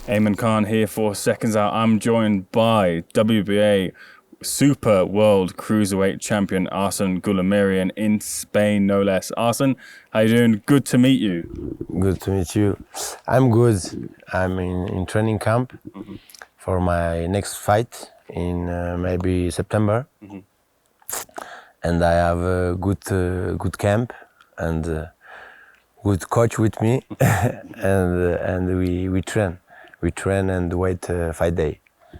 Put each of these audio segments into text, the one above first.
Ayman Khan here for Seconds Out. I'm joined by WBA Super World Cruiserweight champion Arsen Goulamirian in Spain, no less. Arsen, how you doing? Good to meet you. Good to meet you. I'm good. I'm in training camp for my next fight in maybe September. And I have a good camp and good coach with me, and we train. We train and wait fight day.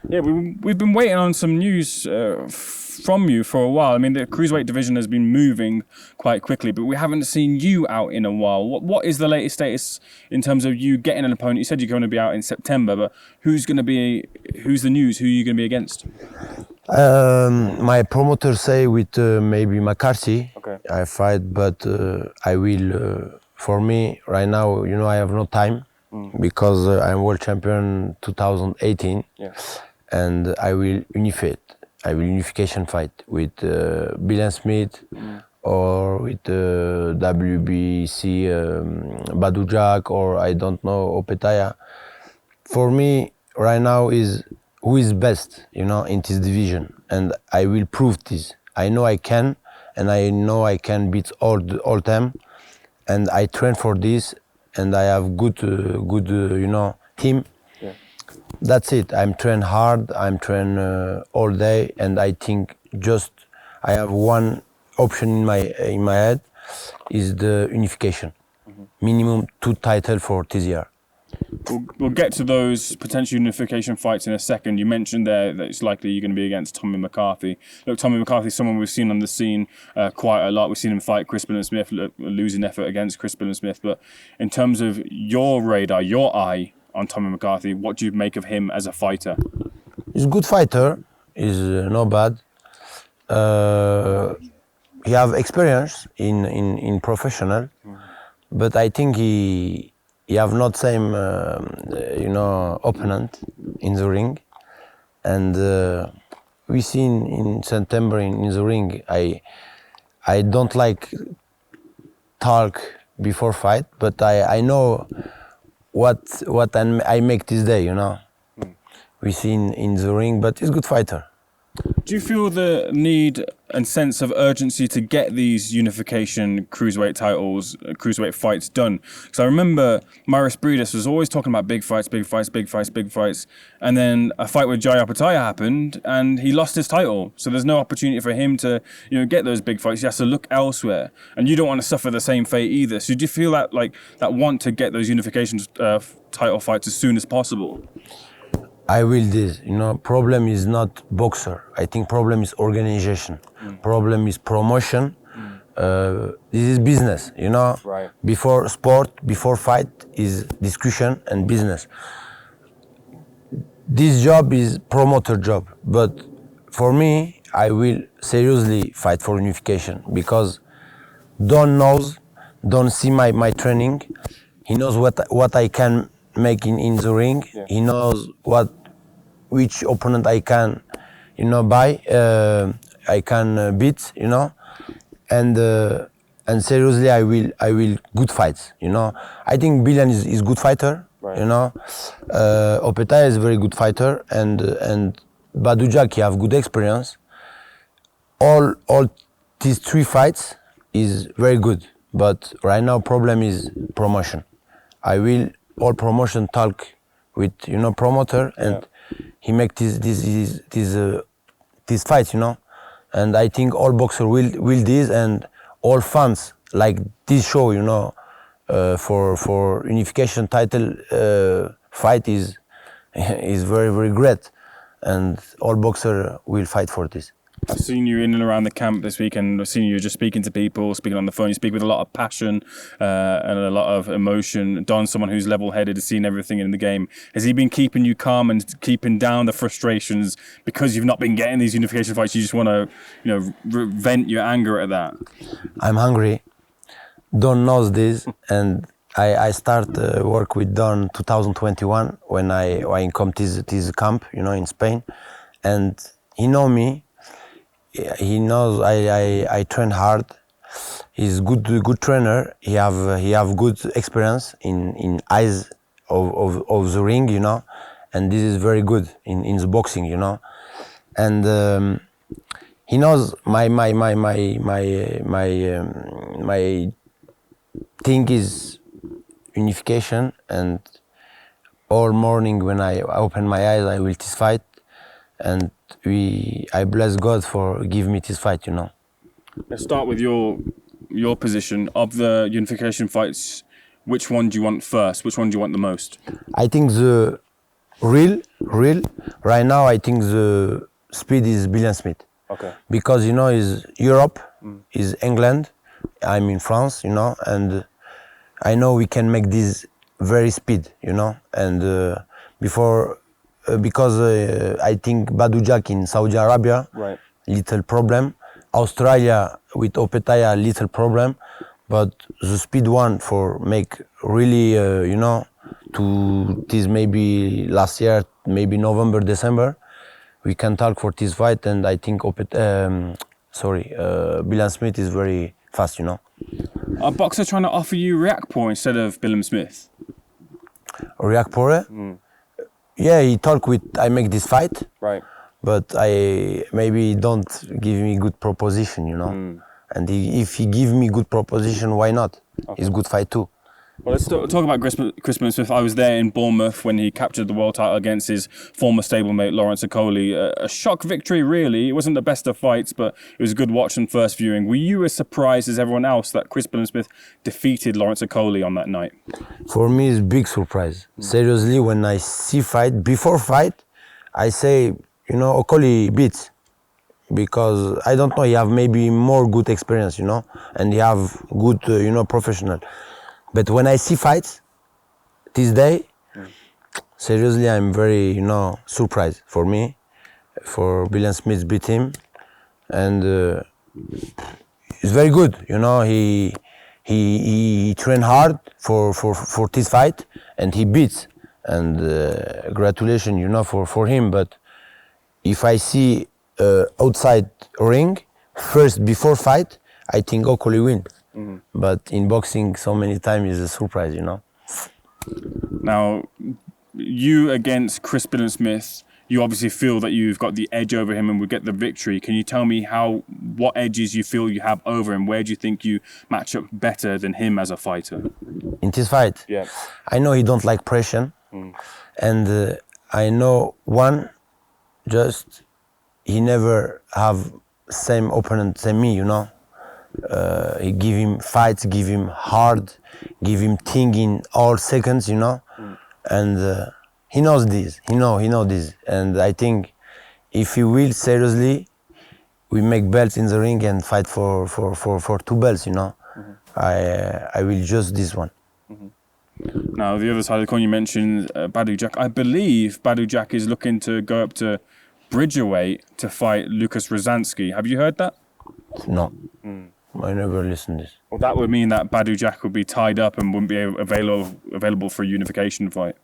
Yeah, we've been waiting on some news from you for a while. I mean, the cruiserweight division has been moving quite quickly, but we haven't seen you out in a while. What is the latest status in terms of you getting an opponent? You said you're going to be out in September, but who's the news? Who are you going to be against? My promoter say with maybe McCarthy. Okay. I fight, but I will. For me, right now, I have no time because I'm world champion 2018. Yeah. And I will unify it. I will unification fight with Billam-Smith or with WBC Badou Jack, or I don't know, Opetaia. For me right now is who is best, in this division, and I will prove this. I know I can, and I know I can beat all time, and I train for this, and I have good team. Yeah. That's it. I'm train hard. I'm train all day, and I think just I have one option in my head, is the unification. Minimum 2 titles for this year. We'll get to those potential unification fights in a second. You mentioned there that it's likely you're going to be against Tommy McCarthy. Look, Tommy McCarthy is someone we've seen on the scene quite a lot. We've seen him fight Chris Billam-Smith, losing effort against Chris Billam-Smith. But in terms of your radar, your eye on Tommy McCarthy, what do you make of him as a fighter? He's a good fighter. He's not bad. He have experience in professional, but I think he have not same opponent in the ring, and we seen in September in the ring. I don't like talk before fight, but I know what I make this day. We seen in the ring, but he's a good fighter. Do you feel the need and sense of urgency to get these unification cruiserweight titles, cruiserweight fights done? Because I remember Maurice Breedis was always talking about big fights, and then a fight with Jai Opetaia happened, and he lost his title. So there's no opportunity for him to, get those big fights. He has to look elsewhere, and you don't want to suffer the same fate either. So do you feel that that want to get those unification title fights as soon as possible? I will this. Problem is not boxer. I think problem is organization. Problem is promotion. This is business. Right. Before sport, before fight is discussion and business. This job is promoter job, but for me, I will seriously fight for unification because don't see my training. He knows what I can make in the ring. Yeah. He knows which opponent I can, buy, I can beat, and seriously I will good fights, I think Billam is good fighter, right. Opetaia is a very good fighter, and Badou Jack, he have good experience. All these 3 fights is very good, but right now problem is promotion. I will all promotion talk with promoter, and he make this fight, and I think all boxer will this, and all fans like this show, for unification title fight is very, very great, and all boxer will fight for this. I've seen you in and around the camp this weekend. I've seen you just speaking to people, speaking on the phone. You speak with a lot of passion and a lot of emotion. Don's someone who's level-headed, has seen everything in the game. Has he been keeping you calm and keeping down the frustrations because you've not been getting these unification fights? You just want to, vent your anger at that? I'm hungry. Don knows this, and I start work with Don 2021 when I come to this camp, in Spain, and he know me. He knows I train hard. He's good trainer. He have good experience in eyes of the ring, and this is very good in the boxing, you know. And he knows my thing is unification, and all morning when I open my eyes, I will this fight, and I bless God for give me this fight, you know. Let's start with your position of the unification fights. Which one do you want first? Which one do you want the most? I think the real right now. I think the speed is Billam-Smith. Okay. Because you know is Europe, is England. I'm in France, you know, and I know we can make this very speed, you know, and because I think Badou Jack in Saudi Arabia, right, little problem. Australia with Opetaia, little problem, but the speed one for make really, you know, to this maybe last year, maybe November, December, we can talk for this fight, and I think Billam-Smith is very fast, you know. A boxer trying to offer you Riakporhe instead of Billam-Smith? Riakporhe? Yeah, he talk with I make this fight. Right. But I maybe don't give me good proposition, you know. And if he give me good proposition, why not? Okay. It's good fight too. Well, let's talk about Chris Billam-Smith. I was there in Bournemouth when he captured the world title against his former stablemate Lawrence Okoli. A shock victory, really. It wasn't the best of fights, but it was a good watch and first viewing. Were you as surprised as everyone else that Chris Billam-Smith defeated Lawrence Okoli on that night? For me, it's a big surprise. Seriously, when I see fight, before fight, I say, you know, Okoli beats. Because I don't know, he have maybe more good experience, you know, and he have good, you know, professional. But when I see fights this day, seriously, I'm very, you know, surprised for me, for Billam-Smith beat him, and it's very good, you know. He trained hard for this fight, and he beats, and congratulations, you know, for him. But if I see outside ring first before fight, I think Okoli win. But in boxing, so many times is a surprise, you know. Now, you against Chris Billam-Smith, you obviously feel that you've got the edge over him and would get the victory. Can you tell me what edges you feel you have over him? Where do you think you match up better than him as a fighter? In this fight? Yeah. I know he don't like pressure, and I know just he never have same opponent than me, you know. He give him fights, give him hard, give him thing in all seconds, you know, and he knows this. He know this, and I think if he will seriously, we make belts in the ring and fight for 2 belts, you know. I will just this one. Now the other side of the coin, you mentioned Badou Jack. I believe Badou Jack is looking to go up to Bridgerweight to fight Lucas Rozansky. Have you heard that? No. I never listened to this. Well, that would mean that Badou Jack would be tied up and wouldn't be available for a unification fight.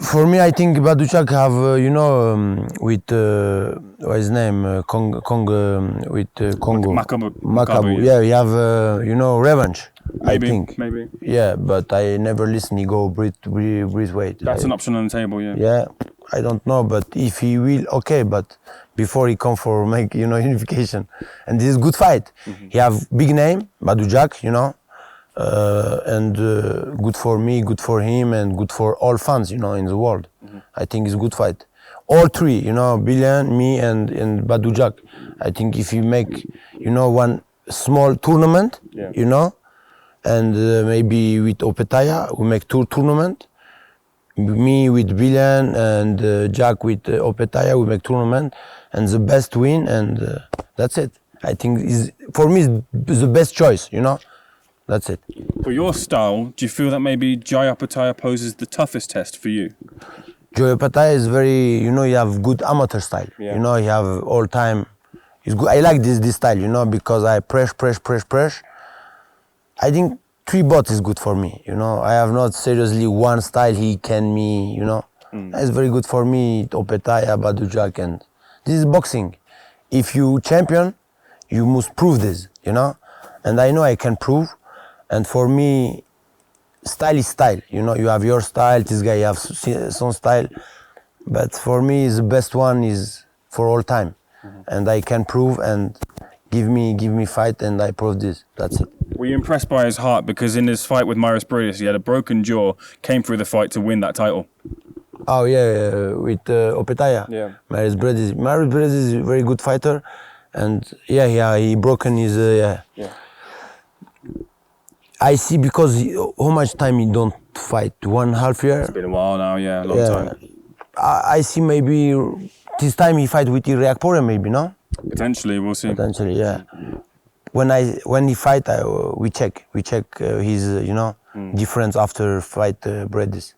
For me, I think Badou Jack have, you know, with what's his name, with Congo. Makabu. Yeah, he have, you know, revenge. Maybe, I think. Maybe. Yeah, but I never listen. He go breathe weight. That's an option on the table. Yeah. Yeah, I don't know, but if he will, okay. But before he come for make, you know, unification, and this is good fight. He have big name, Badou Jack, you know, and good for me, good for him, and good for all fans, you know, in the world. I think it's good fight. All three, you know, Billion, me, and Badou Jack. I think if you make, you know, one small tournament, you know, and maybe with Opetaia, we make 2 tournament. Me with Billion and Jack with Opetaia, we make tournament, and the best win, and that's it. I think for me is the best choice, you know. That's it. For your style, do you feel that maybe Jai Opetaia poses the toughest test for you? Jai Opetaia is very, you know, you have good amateur style. Yeah. You know, you have all time. It's good. I like this style, you know, because I press. I think 3 bots is good for me, you know. I have not seriously one style he can me, you know. It's very good for me, Opetaia, Badou Jack, and this is boxing. If you champion, you must prove this, you know. And I know I can prove. And for me, style is style. You know, you have your style. This guy have some style, but for me, the best one is for all time, and I can prove and give me fight, and I prove this. That's it. Were you impressed by his heart? Because in his fight with Maris Briedis, he had a broken jaw, came through the fight to win that title. Oh yeah, with Opetaia. Yeah. Maris Briedis is a very good fighter, and he broken his Yeah. I see because how much time he don't fight? 1.5 year. It's been a while now, yeah, a long time. I see maybe this time he fight with Reakpore maybe, no? Potentially, we'll see. Potentially, yeah. When he fight, we check his difference after fight Briedis.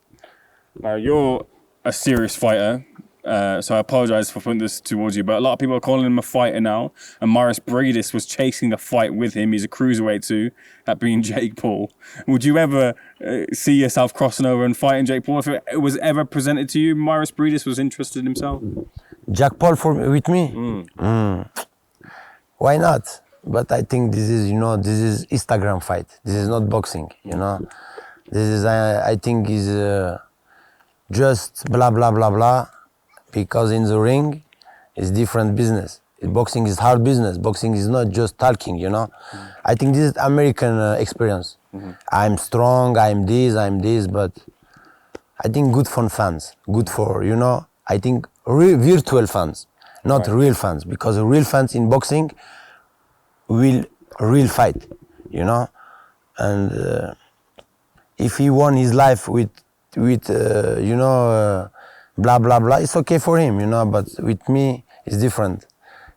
Now, you're a serious fighter, so I apologize for putting this towards you, but a lot of people are calling him a fighter now, and Maris Briedis was chasing a fight with him. He's a cruiserweight too, that being Jake Paul. Would you ever see yourself crossing over and fighting Jake Paul? If it was ever presented to you, Maris Briedis was interested himself? Jack Paul with me? Why not? But I think this is Instagram fight. This is not boxing, you know. This is, I think, is just blah, blah, blah, blah. Because in the ring, it's different business. Boxing is hard business. Boxing is not just talking, you know. I think this is American experience. I'm strong, I'm this, but I think good for fans. Good for, you know, I think virtual fans, not real fans. Because real fans in boxing will real fight, you know. And if he won his life with blah blah blah, it's okay for him, you know. But with me, it's different.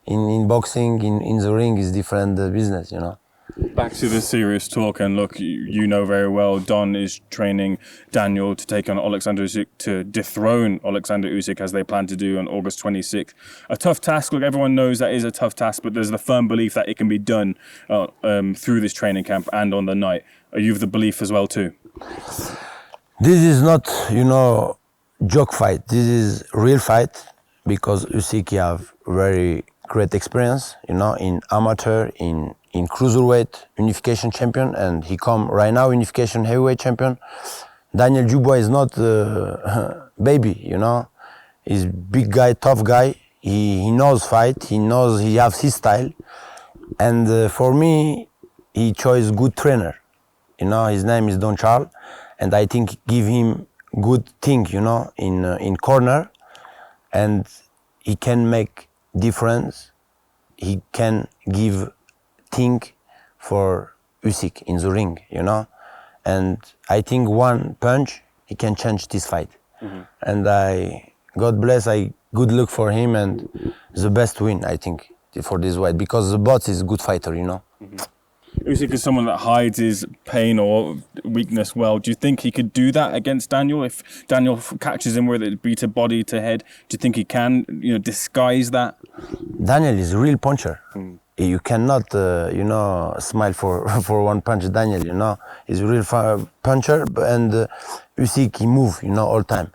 In boxing, in the ring, is different business, you know. Back to the serious talk, and look, you know very well, Don is training Daniel to take on Alexander Usyk, to dethrone Alexander Usyk, as they plan to do on August 26th. A tough task. Look, everyone knows that is a tough task, but there's the firm belief that it can be done through this training camp and on the night. Are you of the belief as well too? This is not, you know, joke fight. This is real fight, because Usyk have very great experience, you know, in amateur, in cruiserweight, unification champion, and he come right now unification heavyweight champion. Daniel Dubois is not baby, you know. He's big guy, tough guy. He knows fight. He knows he has his style, and for me, he chose good trainer. You know, his name is Don Charles, and I think give him good thing, you know, in corner, and he can make difference. He can give thing for Usyk in the ring, you know, and I think one punch he can change this fight. And God bless, good luck for him, and the best win, I think, for this fight, because the boss is a good fighter, you know. Usyk is someone that hides his pain or weakness well. Do you think he could do that against Daniel? If Daniel catches him with it, be to body to head, do you think he can, you know, disguise that? Daniel is a real puncher. You cannot, you know, smile for one punch. Daniel, you know, he's a real puncher, and Usyk, he move, you know, all time.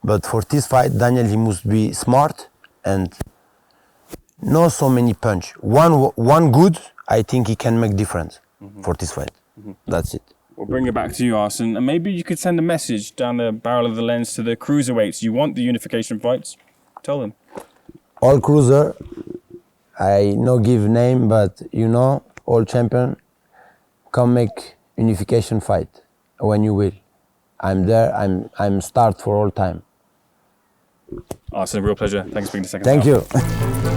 But for this fight, Daniel, he must be smart and not so many punch. One good, I think he can make difference for this fight. That's it. We'll bring it back to you, Arsen, and maybe you could send a message down the barrel of the lens to the cruiserweights. You want the unification fights? Tell them. All cruiser, I no give name, but you know, all champion, come make unification fight when you will. I'm there. I'm start for all time. Arsen, real pleasure. Thanks for being the second. Thank you.